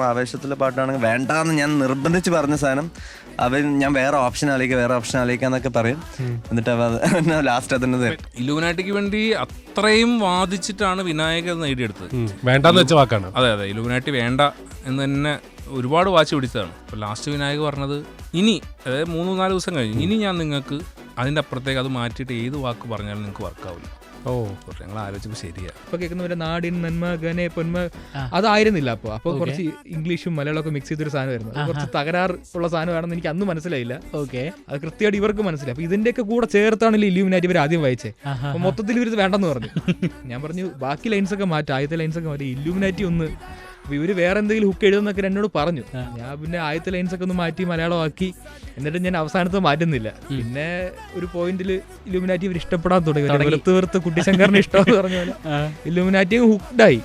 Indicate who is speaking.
Speaker 1: ആവേശത്തിലെ പാട്ടാണെങ്കിൽ വേണ്ടാന്ന് ഞാൻ നിർബന്ധിച്ച് പറഞ്ഞ സാധനം ഞാൻ വേറെ ഓപ്ഷൻ ആലോചിക്കാന്നൊക്കെ പറയും. എന്നിട്ട് ലാസ്റ്റ് അതിന്
Speaker 2: ഇലുമിനാറ്റിക്ക് വേണ്ടി അത്രയും വാദിച്ചിട്ടാണ് വിനായകൻ നേടിയെടുത്തത്.
Speaker 3: വേണ്ടെന്ന് വെച്ച വാക്കാണ്.
Speaker 2: അതെ, ഇലുമിനാറ്റി വേണ്ട എന്ന് തന്നെ ഒരുപാട് വാശി പിടിച്ചതാണ്. അപ്പോൾ ലാസ്റ്റ് വിനായക് പറഞ്ഞത് ഇനി, അതായത് 3-4 ദിവസം കഴിഞ്ഞു, ഇനി ഞാൻ നിങ്ങൾക്ക് അതിൻ്റെ അപ്പുറത്തേക്ക് അത് മാറ്റിയിട്ട് ഏത് വാക്ക് പറഞ്ഞാലും നിങ്ങൾക്ക് വർക്കാവില്ല. ഞങ്ങൾ ആലോചിച്ചപ്പോൾ ശരിയാ.
Speaker 4: ഇപ്പൊ കേൾക്കുന്ന നാടിൻ നന്മ ഗനെ പൊന്മ അതായിരുന്നില്ല. അപ്പോൾ കുറച്ച് ഇംഗ്ലീഷും മലയാളമൊക്കെ മിക്സ് ചെയ്തൊരു സാധനം വരുന്നത്, കുറച്ച് തകരാർ ഉള്ള സാധനമാണെന്ന് എനിക്ക് അന്ന് മനസ്സിലായില്ല. അത് കൃത്യമായിട്ട് ഇവർക്ക് മനസ്സിലായി. അപ്പൊ ഇതിന്റെയൊക്കെ കൂടെ ചേർത്താണല്ലോ ഇലുമിനാറ്റി ഇവർ ആദ്യം വായിച്ചേ. അപ്പൊ മൊത്തത്തിൽ ഇവർ വേണ്ടെന്ന് പറഞ്ഞു. ഞാൻ പറഞ്ഞു ബാക്കി ലൈൻസൊക്കെ മാറ്റാം, ആദ്യത്തെ ലൈൻസൊക്കെ മാറ്റി ഇലുമിനാറ്റി ഒന്ന് ഇവര് വേറെ എന്തെങ്കിലും ഹുക്ക് എഴുതുന്നൊക്കെ എന്നോട് പറഞ്ഞു. ഞാൻ പിന്നെ ആദ്യത്തെ ലൈൻസൊക്കെ ഒന്ന് മാറ്റി മലയാളമാക്കി. എന്നിട്ട് ഞാൻ അവസാനത്ത് മാറ്റുന്നില്ല. പിന്നെ ഒരു പോയിന്റിൽ ഇലുമിനാറ്റി ഇവർ ഇഷ്ടപ്പെടാൻ തുടങ്ങി. വെറുത്ത് കുട്ടിശങ്കറിന് ഇഷ്ടമെന്ന് പറഞ്ഞ പോലെ ഇലുമിനാറ്റി ഹുക്ഡായി.